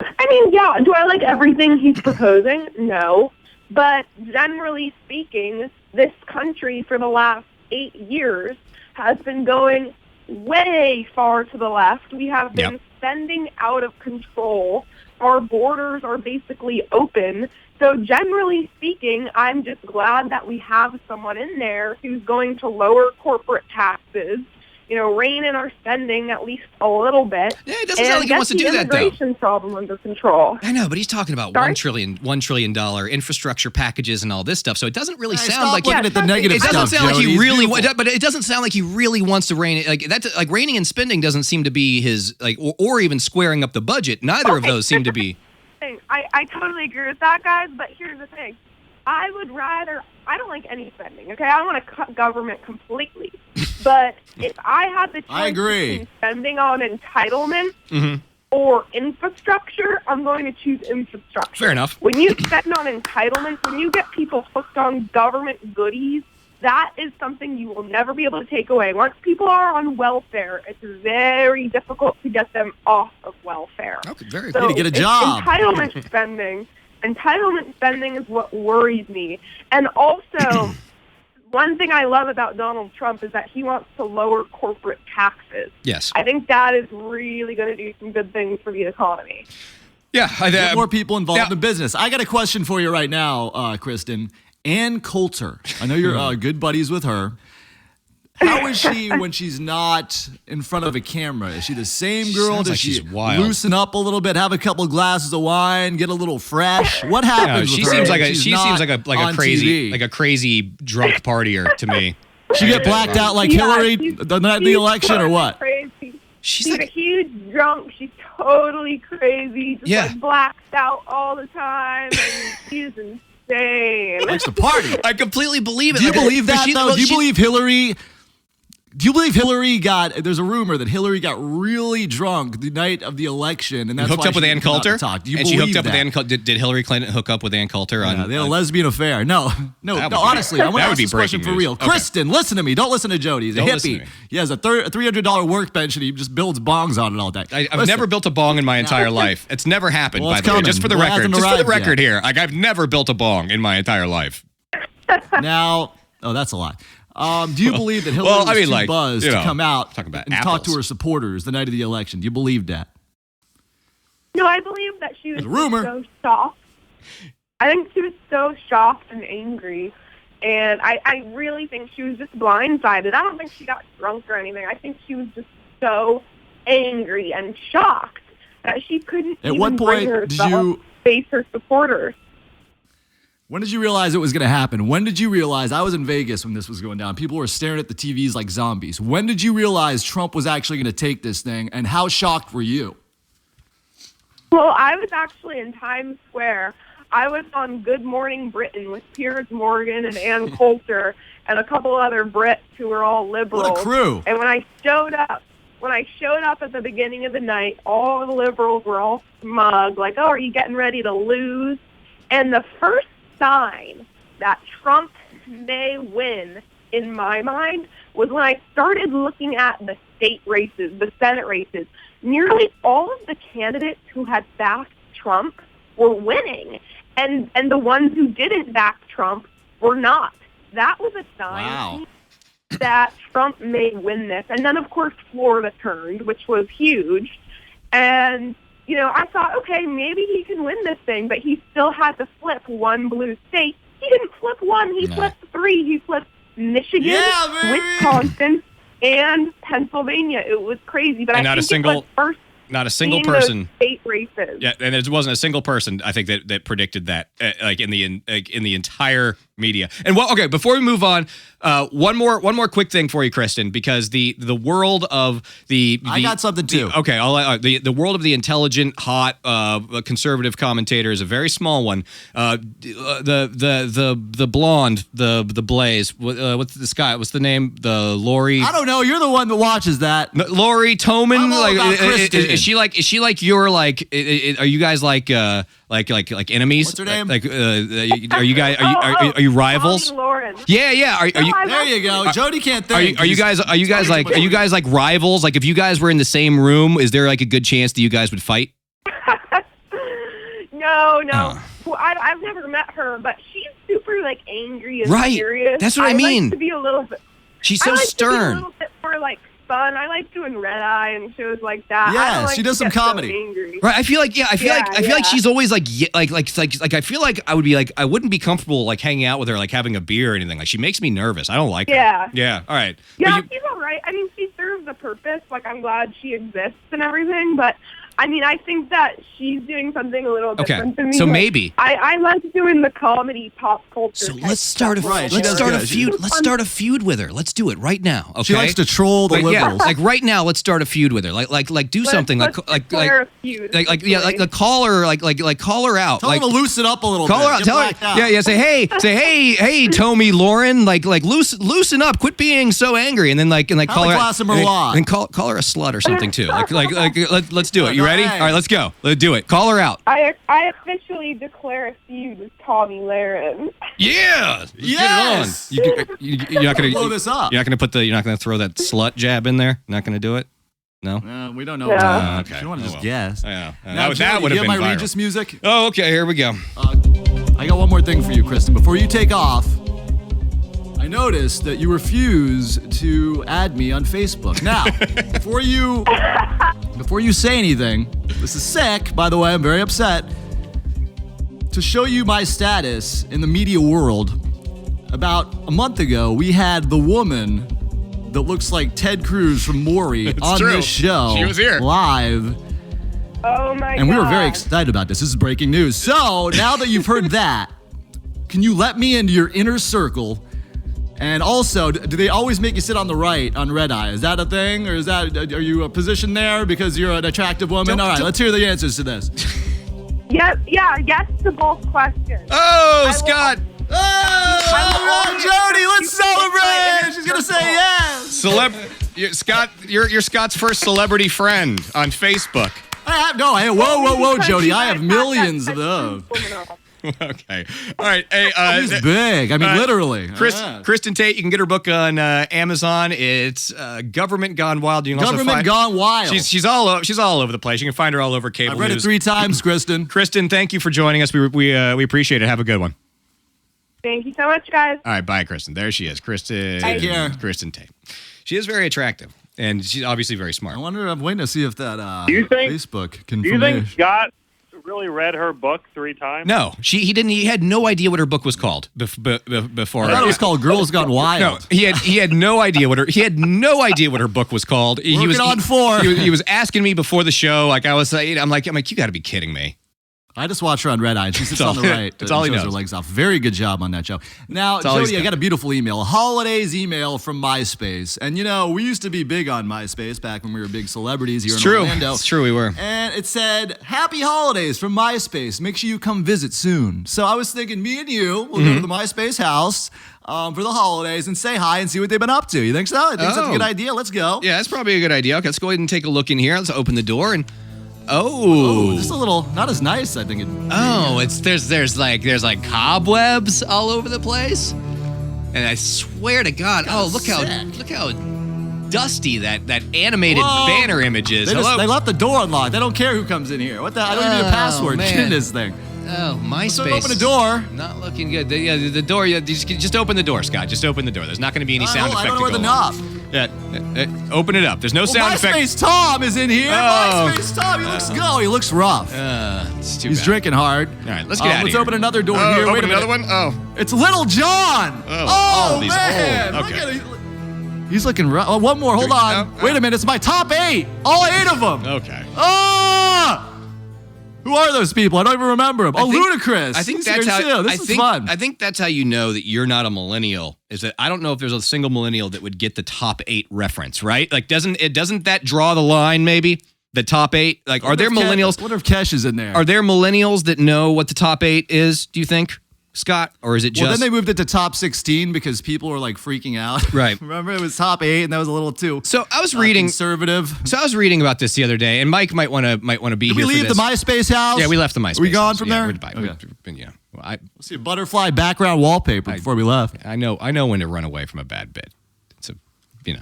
I mean, yeah. Do I like everything he's proposing? No. But generally speaking, this country for the last 8 years has been going way far to the left. We have been spending out of control. Our borders are basically open. So generally speaking, I'm just glad that we have someone in there who's going to lower corporate taxes, rein in our spending at least a little bit. Yeah, it doesn't sound like he wants to do that, though. And get the immigration problem under control. I know, but he's talking about $1 trillion infrastructure packages and all this stuff. So it doesn't really sound like looking at the negative stuff. It doesn't sound like he really, but it doesn't sound like he really wants to rein it. Like reining in spending doesn't seem to be his or even squaring up the budget. Neither of those seem to be. I totally agree with that, guys. But here's the thing. I don't like any spending, okay? I want to cut government completely. But if I had the choice between spending on entitlement or infrastructure, I'm going to choose infrastructure. Fair enough. When you spend on entitlements, when you get people hooked on government goodies that is something you will never be able to take away. Once people are on welfare, it's very difficult to get them off of welfare. Okay, very good. To get a job. Entitlement spending is what worries me. And also, one thing I love about Donald Trump is that he wants to lower corporate taxes. Yes. I think that is really going to do some good things for the economy. Yeah. Get more people involved in business. I got a question for you right now, Kristen. Ann Coulter. I know you're good buddies with her. How is she when she's not in front of a camera? Is she the same girl? Does she loosen up a little bit, have a couple of glasses of wine, get a little fresh? What happens? She with her seems when like she's she seems not like a on TV? crazy drunk partier to me. She get blacked out like Hillary the night of the election, or what? Crazy. She's a huge drunk. She's totally crazy. Just like blacked out all the time. And she's insane. Likes to party. I completely believe it. Do you believe that, though? Do you believe Hillary... Do you believe Hillary there's a rumor that Hillary got really drunk the night of the election, and that's hooked why up with Ann Coulter? Do you and believe she hooked up that? with Ann Coulter. Did Hillary Clinton hook up with Ann Coulter? They had a lesbian affair. No, honestly, I want to ask this question for real. Okay. Kristen, listen to me. Don't listen to Jody. He's a hippie. He has a $300 workbench, and he just builds bongs on it all day. I've never built a bong in my entire life. It's never happened, by the way. Just for the record. Just for the record here. I've never built a bong in my entire life. Now, that's a lie. Do you believe that Hillary was too buzzed to come out and talk to her supporters the night of the election? Do you believe that? No, I believe that she was so shocked. I think she was so shocked and angry. And I really think she was just blindsided. I don't think she got drunk or anything. I think she was just so angry and shocked that she couldn't bring herself to face her supporters. When did you realize it was going to happen? When did you realize? I was in Vegas when this was going down. People were staring at the TVs like zombies. When did you realize Trump was actually going to take this thing, and how shocked were you? Well, I was actually in Times Square. I was on Good Morning Britain with Piers Morgan and Ann Coulter and a couple other Brits who were all liberals. What a crew. And when I showed up at the beginning of the night, all the liberals were all smug, like, oh, are you getting ready to lose? And the first sign that Trump may win, in my mind, was when I started looking at the state races, the Senate races. Nearly all of the candidates who had backed Trump were winning, and the ones who didn't back Trump were not. That was a sign that Trump may win this. And then, of course, Florida turned, which was huge. And I thought, okay, maybe he can win this thing, but he still had to flip one blue state. He didn't flip one. He flipped three. He flipped Michigan, Wisconsin, and Pennsylvania. It was crazy. But not a single person. State races. Yeah, and there wasn't a single person, I think, that predicted that, in the entire media. And before we move on, one more quick thing for you, Kristen, because the world of I got something too. The world of the intelligent, hot, conservative commentator is a very small one. The blonde, the Blaze. What's this guy? What's the name? The Lori. I don't know. You're the one that watches that. Lori Toman. Kristen. Is she like your like? Are you guys like enemies? What's her name? Are you guys are you rivals? Lauren. Yeah. Are you? There you go. Jody can't think. Are you guys like rivals? Like if you guys were in the same room, is there like a good chance that you guys would fight? No. Well, I've never met her, but she's super like angry and serious. That's what I mean. Like to be a little bit. She's so stern. To be a little bit more like fun. I like doing Red Eye and shows like that. Yeah, she does some comedy. So right. I feel like she's always like I feel like I would be like I wouldn't be comfortable like hanging out with her like having a beer or anything. Like she makes me nervous. I don't like her. Yeah. All right. Yeah, she's all right. I mean, she serves a purpose. Like I'm glad she exists and everything, but I mean, I think that she's doing something a little different than me. So like, maybe I like doing the comedy pop culture. So let's start a feud. Let's start a feud with her. Let's do it right now. Okay. She likes to troll the liberals. Like right now, let's start a feud with her. Like do something. Like call her out. Tell her to loosen up a little. Call her out. Tell her. Say hey, Tommy Lauren. Like loosen up. Quit being so angry. And then call her. Glass of Merlot. And call her a slut or something too. Let's do it. ready? All right, let's go. Let's do it. Call her out. I officially declare a feud with Tommy Lahren. Yeah. Yes. Get it on. You're not gonna blow this up. You're not gonna throw that slut jab in there. Not gonna do it. No. We don't know. No. Okay. You want to just guess? Yeah. Now, That would have been my viral. Regis music. Oh, okay. Here we go. I got one more thing for you, Kristen. Before you take off, I noticed that you refuse to add me on Facebook. Now, before you say anything, this is sick, by the way, I'm very upset. To show you my status in the media world, about a month ago, we had the woman that looks like Ted Cruz from Maury on true. this show. She was here. Live. Oh my god. And we were very excited about this. This is breaking news. So now that you've heard that, can you let me into your inner circle? And also, do they always make you sit on the right on Red Eye? Is that a thing? Or are you positioned there because you're an attractive woman? All right, let's hear the answers to this. Yes to both questions. Oh, Scott. Jody, let's celebrate! She's gonna say yes. Scott, you're Scott's first celebrity friend on Facebook. Whoa, Jody! I have millions of those. Okay. All right. Hey, He's big. I mean, literally. Kristen Tate. You can get her book on Amazon. It's Government Gone Wild. You can Government Gone Wild. She's all over the place. You can find her all over cable I've read news. it 3 times, Kristen. Kristen, thank you for joining us. We appreciate it. Have a good one. Thank you so much, guys. All right. Bye, Kristen. There she is. Kristen. Take care. Kristen Tate. She is very attractive, and she's obviously very smart. I'm waiting to see if that Facebook can. Do you think Scott really read her book 3 times? No, he didn't. He had no idea what her book was called before. I thought it was called Girls Gone Wild. No, he had no idea what her book was called. He was on 4. He was asking me before the show. Like I'm like, you got to be kidding me. I just watch her on Red Eye. She sits on the right. That's all he knows. Her legs off. Very good job on that show. Now, Jody, I got a beautiful email, a holidays email from MySpace. And, we used to be big on MySpace back when we were big celebrities here in Orlando. It's true, we were. And it said, happy holidays from MySpace. Make sure you come visit soon. So I was thinking me and you will go to the MySpace house for the holidays and say hi and see what they've been up to. You think so? I think that's a good idea. Let's go. Yeah, that's probably a good idea. Okay, let's go ahead and take a look in here. Let's open the door and... just a little not as nice, I think. There's like cobwebs all over the place, and I swear to God, look how dusty that animated banner image is. They left the door unlocked. They don't care who comes in here. What the? I don't even need a password. Get in this thing. Oh, MySpace. Open the door. Not looking good. The door. Yeah, just open the door, Scott. Just open the door. There's not going to be any sound effect. I don't know where the knob. Yeah, open it up. There's no sound effect. MySpace Tom is in here. MySpace Tom. He looks rough. It's too He's bad. drinking hard. All right, let's get out of here. Let's open another door here. Wait a minute. Another one? Oh. It's Little John. Oh, these man. old. Okay. Look at He's looking rough. Oh, one more. Hold on. Wait a minute. It's my top 8. All 8 of them. Okay. Who are those people? I don't even remember them. Ludacris. I think that's how. This is fun. I think that's how you know that you're not a millennial. Is that I don't know if there's a single millennial that would get the top 8 reference, right? Like, doesn't that draw the line? Maybe the top 8. Like, are there millennials? What if Kesh is in there? Are there millennials that know what the top 8 is? Do you think, Scott, or is it just? Well, then they moved it to top 16 because people were like freaking out. Right. Remember, it was top 8, and that was a little too. So I was reading conservative. So I was reading about this the other day, and Mike might want to be Did here. we leave for this. the MySpace house? Yeah, we left the MySpace. Are we gone house. from there? Yeah. Well, Let's see a butterfly background wallpaper before we left. I know when to run away from a bad bit. It's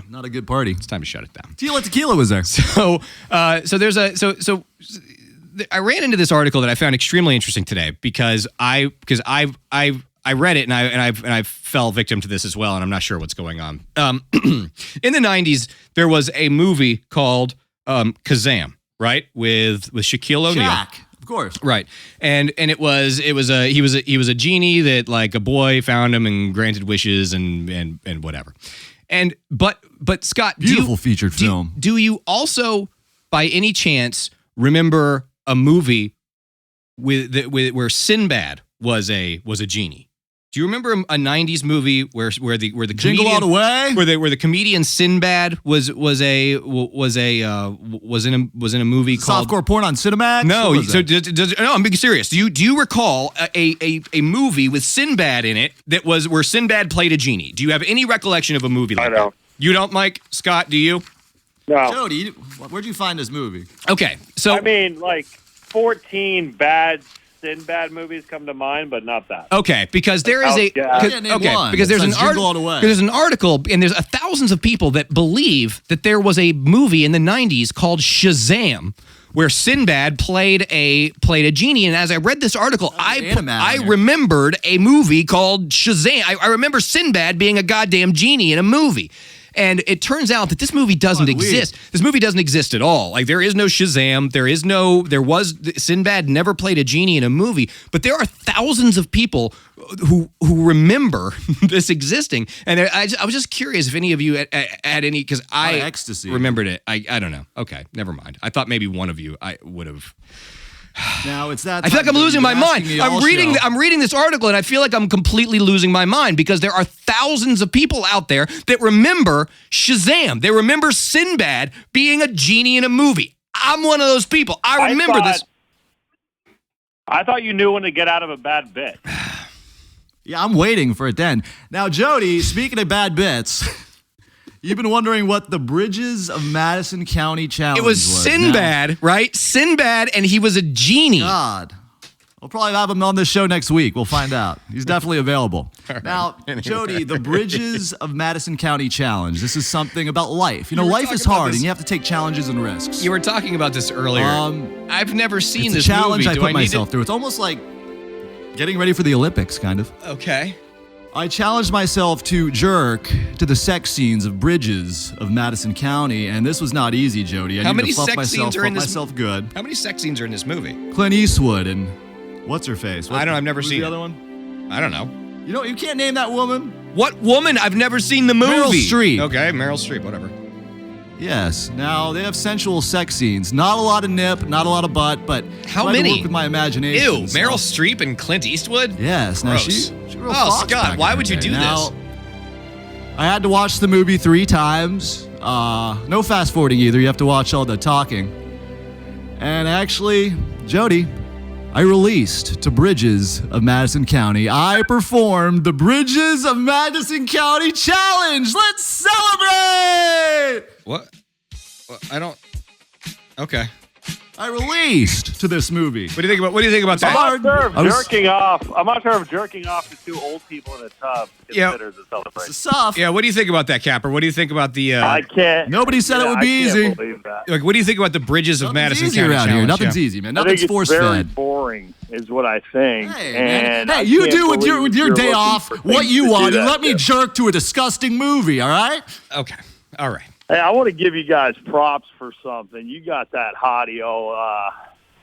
not a good party. It's time to shut it down. Tequila was there. So there's I ran into this article that I found extremely interesting today because I read it and I fell victim to this as well, and I'm not sure what's going on. In the 90s, there was a movie called Kazam, right, with Shaquille O'Neal. Shaq, of course. Right, and he was a genie that like a boy found him and granted wishes and whatever. And but Scott, beautiful featured film. Do you also, by any chance, remember a movie where Sinbad was a genie? Do you remember a '90s movie where the Jingle comedian, All the Way, where the comedian Sinbad was in a movie called softcore porn on Cinemax? No, no, I'm being serious. Do you recall a movie with Sinbad in it that was where Sinbad played a genie? Do you have any recollection of a movie like that? I don't. You don't, Mike? Scott, do you? No. Jody, where'd you find this movie? Okay, so I mean, like 14 bad Sinbad movies come to mind, but not that. Okay, because there is because there's an article, and there's thousands of people that believe that there was a movie in the 90s called Shazam, where Sinbad played a genie. And as I read this article, I remembered a movie called Shazam. I remember Sinbad being a goddamn genie in a movie. And it turns out that this movie doesn't exist. This movie doesn't exist at all. Like, there is no Shazam. Sinbad never played a genie in a movie, but there are thousands of people who remember this existing. And I was just curious if any of you had any, because I ecstasy remembered it. I don't know. Okay, never mind. I thought maybe one of you I would have. Now it's that. I feel like I'm losing my mind. I'm reading this article, and I feel like I'm completely losing my mind because there are thousands of people out there that remember Shazam. They remember Sinbad being a genie in a movie. I'm one of those people. I remember this. I thought you knew when to get out of a bad bit. Yeah, I'm waiting for it then. Now, Jody, speaking of bad bits. You've been wondering what the Bridges of Madison County challenge was. It was Sinbad, right? Sinbad, and he was a genie. God. We'll probably have him on this show next week. We'll find out. He's definitely available. Right. Now, anyway. Jody, the Bridges of Madison County challenge. This is something about life. You know, life is hard, and you have to take challenges and risks. You were talking about this earlier. I've never seen this challenge movie. I put myself through. It's almost like getting ready for the Olympics, kind of. Okay. I challenged myself to jerk to the sex scenes of Bridges of Madison County, and this was not easy, Jody. I needed to fluff myself good. How many sex scenes are in this movie? Clint Eastwood and what's her face? I've never seen the other one. I don't know. You can't name that woman. What woman? I've never seen the movie. Meryl Streep. Okay, Meryl Streep. Whatever. Yes. Now, they have sensual sex scenes. Not a lot of nip, not a lot of butt, but how many? I work with my imagination. Ew, Meryl Streep and Clint Eastwood? Yes. Gross. Now, she real fox Scott, why would you do this? I had to watch the movie 3 times. No fast forwarding either. You have to watch all the talking. And actually, Jody, I released to Bridges of Madison County. I performed the Bridges of Madison County Challenge. Let's celebrate! What? I don't. Okay. I released to this movie. What do you think about that? I'm not sure if jerking off to 2 old people in a tub considers a celebration. It's tough. Yeah. What do you think about that, Capper? What do you think about the? I can't. Nobody said it would be easy. Like, what do you think about the Bridges of Madison County around Challenge? Here. Nothing's easy, man. Nothing's force-fed. Very boring, is what I think. Hey, you do with your day off what you want. And let me jerk to a disgusting movie. All right? Okay. All right. Hey, I want to give you guys props for something. You got that hottie,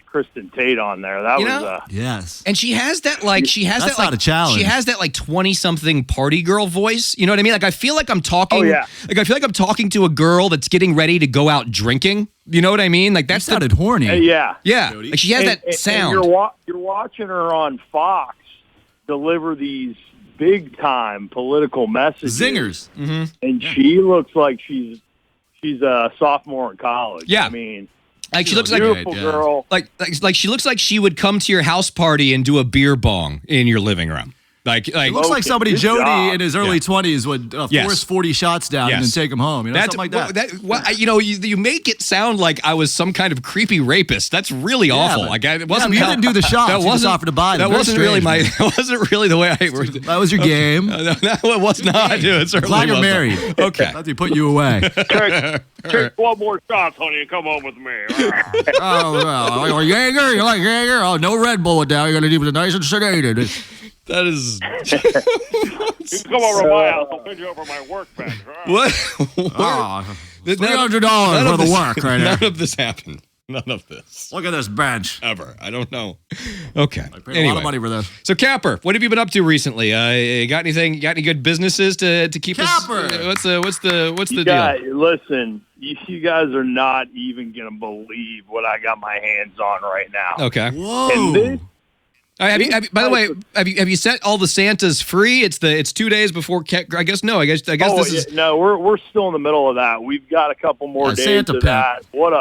Kristen Tate on there. That was yes. And she has that not a challenge. She has that 20-something party girl voice. You know what I mean? Like, I feel like I'm talking. Oh, yeah. Like, I feel like I'm talking to a girl that's getting ready to go out drinking. You know what I mean? Like, that sounded horny. Yeah. Yeah. Like, she has that sound. And you're watching her on Fox deliver these big time political messages. Zingers. Mm-hmm. And she looks like she's a sophomore in college. Yeah. I mean, like, she looks like beautiful girl. Like she looks like she would come to your house party and do a beer bong in your living room. Like it looks like somebody Jody in his early 20s would force 40 shots down and then take them home. You know, something like that. You make it sound like I was some kind of creepy rapist. That's really awful. Like, it wasn't. You didn't do the shots. You just offered to buy them. That wasn't really my. That wasn't really the way I. That was your game. No, it was not. It certainly glad you're married. Okay. Glad they put you away. Take 12 more shots, honey, and come home with me. Oh, Jaeger? You like Jaeger? Oh, no Red Bull down. You're going to keep it nice and sedated. That is. You come over to my house. I'll send you over my workbench. What? $300 for the work right now. None of this happened. None of this. Look at this bench. Ever. I don't know. Okay. I paid a lot of money for this. So, Capper, what have you been up to recently? Got anything? Got any good businesses to keep Capper. us? What's the deal? Listen, you guys are not even gonna believe what I got my hands on right now. Okay. Whoa. And this, by the way, have you set all the Santas free? It's 2 days before. I guess no. I guess this is. No, we're still in the middle of that. We've got a couple more days Santa of that. What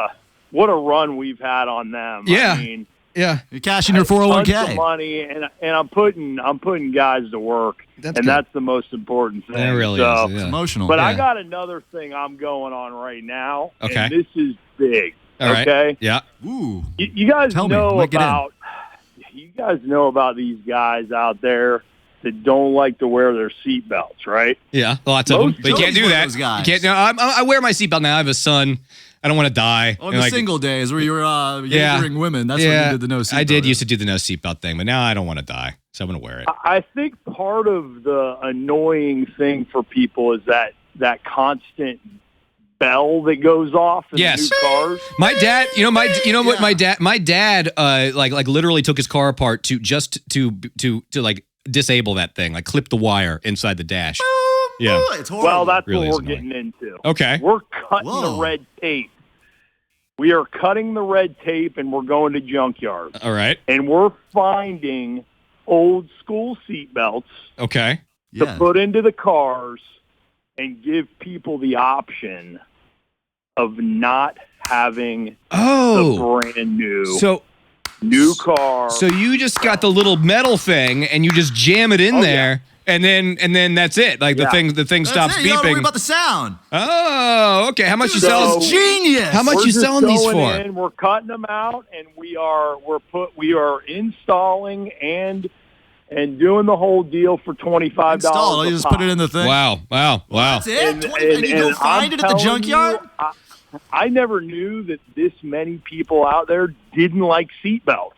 a run we've had on them. Yeah. I mean, Yeah. You're cashing your 401k. Tons of money, and I'm putting guys to work, that's the most important thing. It really is. It's emotional. But I got another thing I'm going on right now. Okay. And this is big. All right. Okay. Yeah. Ooh. You guys Tell me. know Might get in. about. You guys know about these guys out there that don't like to wear their seatbelts, right? Yeah, lots of them. But you can't do that. Those guys. You can't. No, I wear my seatbelt now. I have a son. I don't want to die. On the single days where you were catering women, that's when you did the no seatbelt. I did used to do the no seatbelt thing, but now I don't want to die, so I'm going to wear it. I think part of the annoying thing for people is that constant bell that goes off in the new cars. My dad, what my dad like literally took his car apart to like disable that thing, like clip the wire inside the dash. Yeah. It's horrible. Well, that's Really what we're annoying. getting into. Okay. We're cutting the red tape. We are cutting the red tape, and we're going to junkyards. All right. And we're finding old school seatbelts Okay. to put into the cars and give people the option of not having the brand new car. So you just got the little metal thing and you just jam it in there. And then that's it. Like the thing stops beeping. You don't worry about the sound. Oh, okay. How much you selling? Genius. How much you selling these for? We're cutting them out, and we are installing and doing the whole deal for $25. Install. You just put it in the thing. Wow. That's it. And you go find it at the junkyard. I never knew that this many people out there didn't like seatbelts.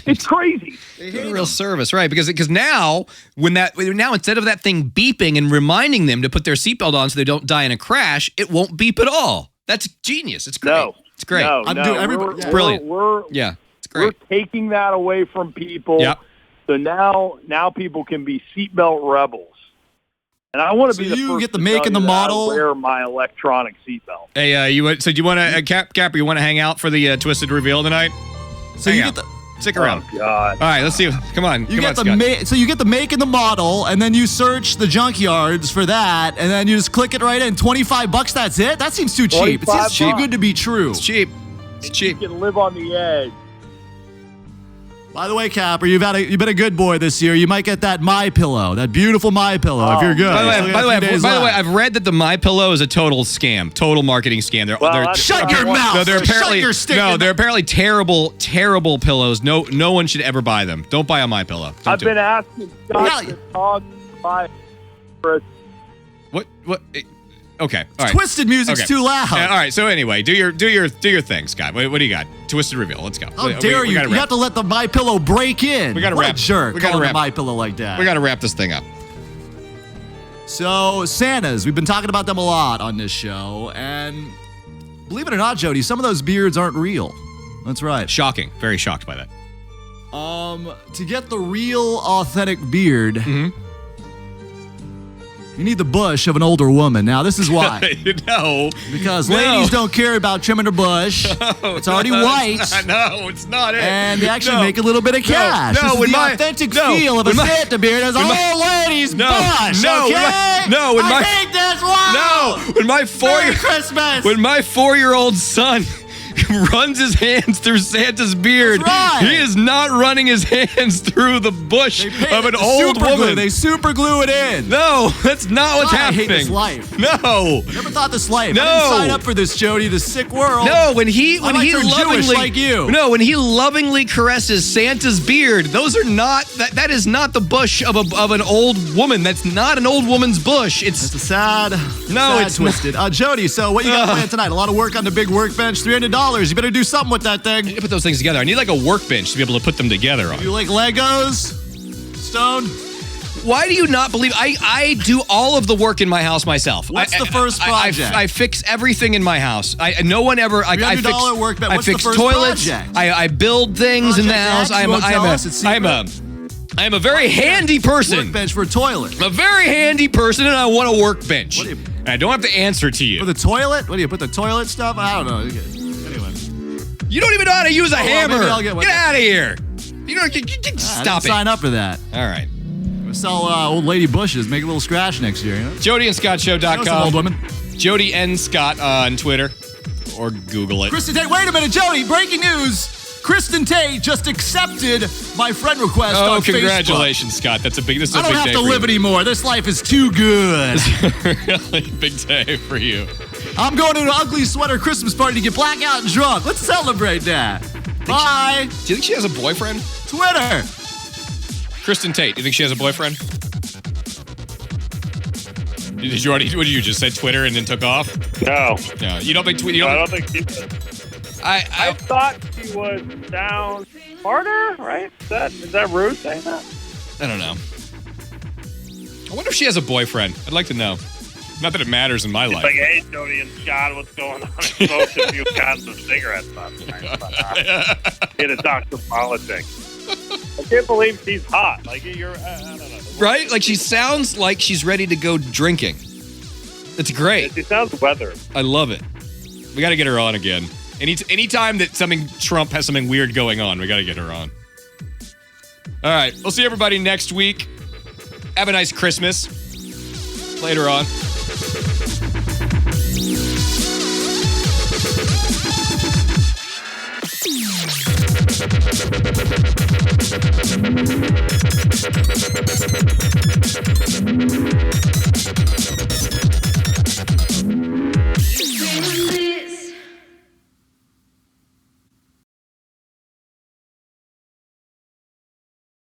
It's crazy. It's a real service, right? Because now instead of that thing beeping and reminding them to put their seatbelt on so they don't die in a crash, it won't beep at all. That's genius. It's great. No, it's great. It's brilliant. It's great. We're taking that away from people. Yep. So now people can be seatbelt rebels. And I want to be the first get the to make tell and the you that model. I wear my electronic seatbelt. Hey, do you want to Capper? You want to hang out for the Twisted Reveal tonight? So hang you out. get the. Stick around. Oh, God. All right, let's see. Come on. So you get the make and the model, and then you search the junkyards for that, and then you just click it right in. $25. That's it. That seems too cheap. It seems too good to be true. It's cheap. It's cheap. You can live on the edge. By the way, Capper, you've been a good boy this year. You might get that MyPillow, that beautiful MyPillow, if you're good. By the way, I've read that the MyPillow is a total scam, total marketing scam. Shut your mouth. No, they're apparently terrible pillows. No one should ever buy them. Don't buy a MyPillow. I've been asking Scott to talk about What? Okay. All right. Twisted music's too loud. All right. So anyway, do your thing, Scott. What do you got? Twisted Reveal. Let's go. How dare you? You have to let the MyPillow break in. We got to wrap. wrap. Jerk. We got to wrap MyPillow like that. We got to wrap this thing up. So Santas, we've been talking about them a lot on this show, and believe it or not, Jody, some of those beards aren't real. That's right. Shocking. Very shocked by that. To get the real, authentic beard. You need the bush of an older woman. Now, this is why. Because ladies don't care about trimming her bush. It's already white. No, it's not it. And they actually make a little bit of cash. This is the authentic feel of a Santa beard as an old lady's bush. I hate this world. Merry Christmas. When my 4-year-old son runs his hands through Santa's beard, he is not running his hands through the bush of an old woman. They super glue it in. No, that's not what's happening. I hate this life. No. Never thought this life. No. I didn't sign up for this, Jody, the sick world. No, when he lovingly Jewish like you. No, when he lovingly caresses Santa's beard, those are not that is not the bush of an old woman. That's not an old woman's bush. It's a sad. No, sad it's twisted. Jody, so what you got planned tonight? A lot of work on the big workbench, $300. You better do something with that thing. I need to put those things together. I need like a workbench to be able to put them together on. You like Legos? Stone? Why do you not believe I do all of the work in my house myself? What's the first project? I fix everything in my house. No one ever. I fix workbench. What's I fix the first toilets. project? I build things in the house. I am a very handy person. Workbench for a toilet. I'm a very handy person, and I want a workbench. And I don't have to answer to you. For the toilet? What do you put the toilet stuff? I don't know. Anyway. You don't even know how to use a hammer. Get out of here. You know, stop it. Sign up for that. All right. We'll sell old lady bushes. Make a little scratch next year. You know? JodyandScottShow.com. Some old women. Jody N. Scott on Twitter. Or Google it. Kristen Tate, wait a minute, Jody. Breaking news. Kristen Tate just accepted my friend request on Facebook. Congratulations, Scott. This is a big day. I don't have to live anymore. This life is too good. Really big day for you. I'm going to an ugly sweater Christmas party to get blackout and drunk. Let's celebrate that. Bye. Do you think she has a boyfriend? Twitter. Kristen Tate, do you think she has a boyfriend? Did you already? What did you just say? Twitter and then took off? No. No. You don't think I don't think she was. I thought she was down harder, right? Is that rude saying that? I don't know. I wonder if she has a boyfriend. I'd like to know. Not that it matters in my life. Like, hey, Jody and Scott, what's going on? I smoked a few cans of cigarettes last night. But, here to talk some politics. I can't believe she's hot. Like, you're, I don't know. Right? Like, she sounds like she's ready to go drinking. It's great. She sounds weathered. I love it. We got to get her on again. Anytime that Trump has something weird going on, we got to get her on. All right. We'll see everybody next week. Have a nice Christmas. Later on.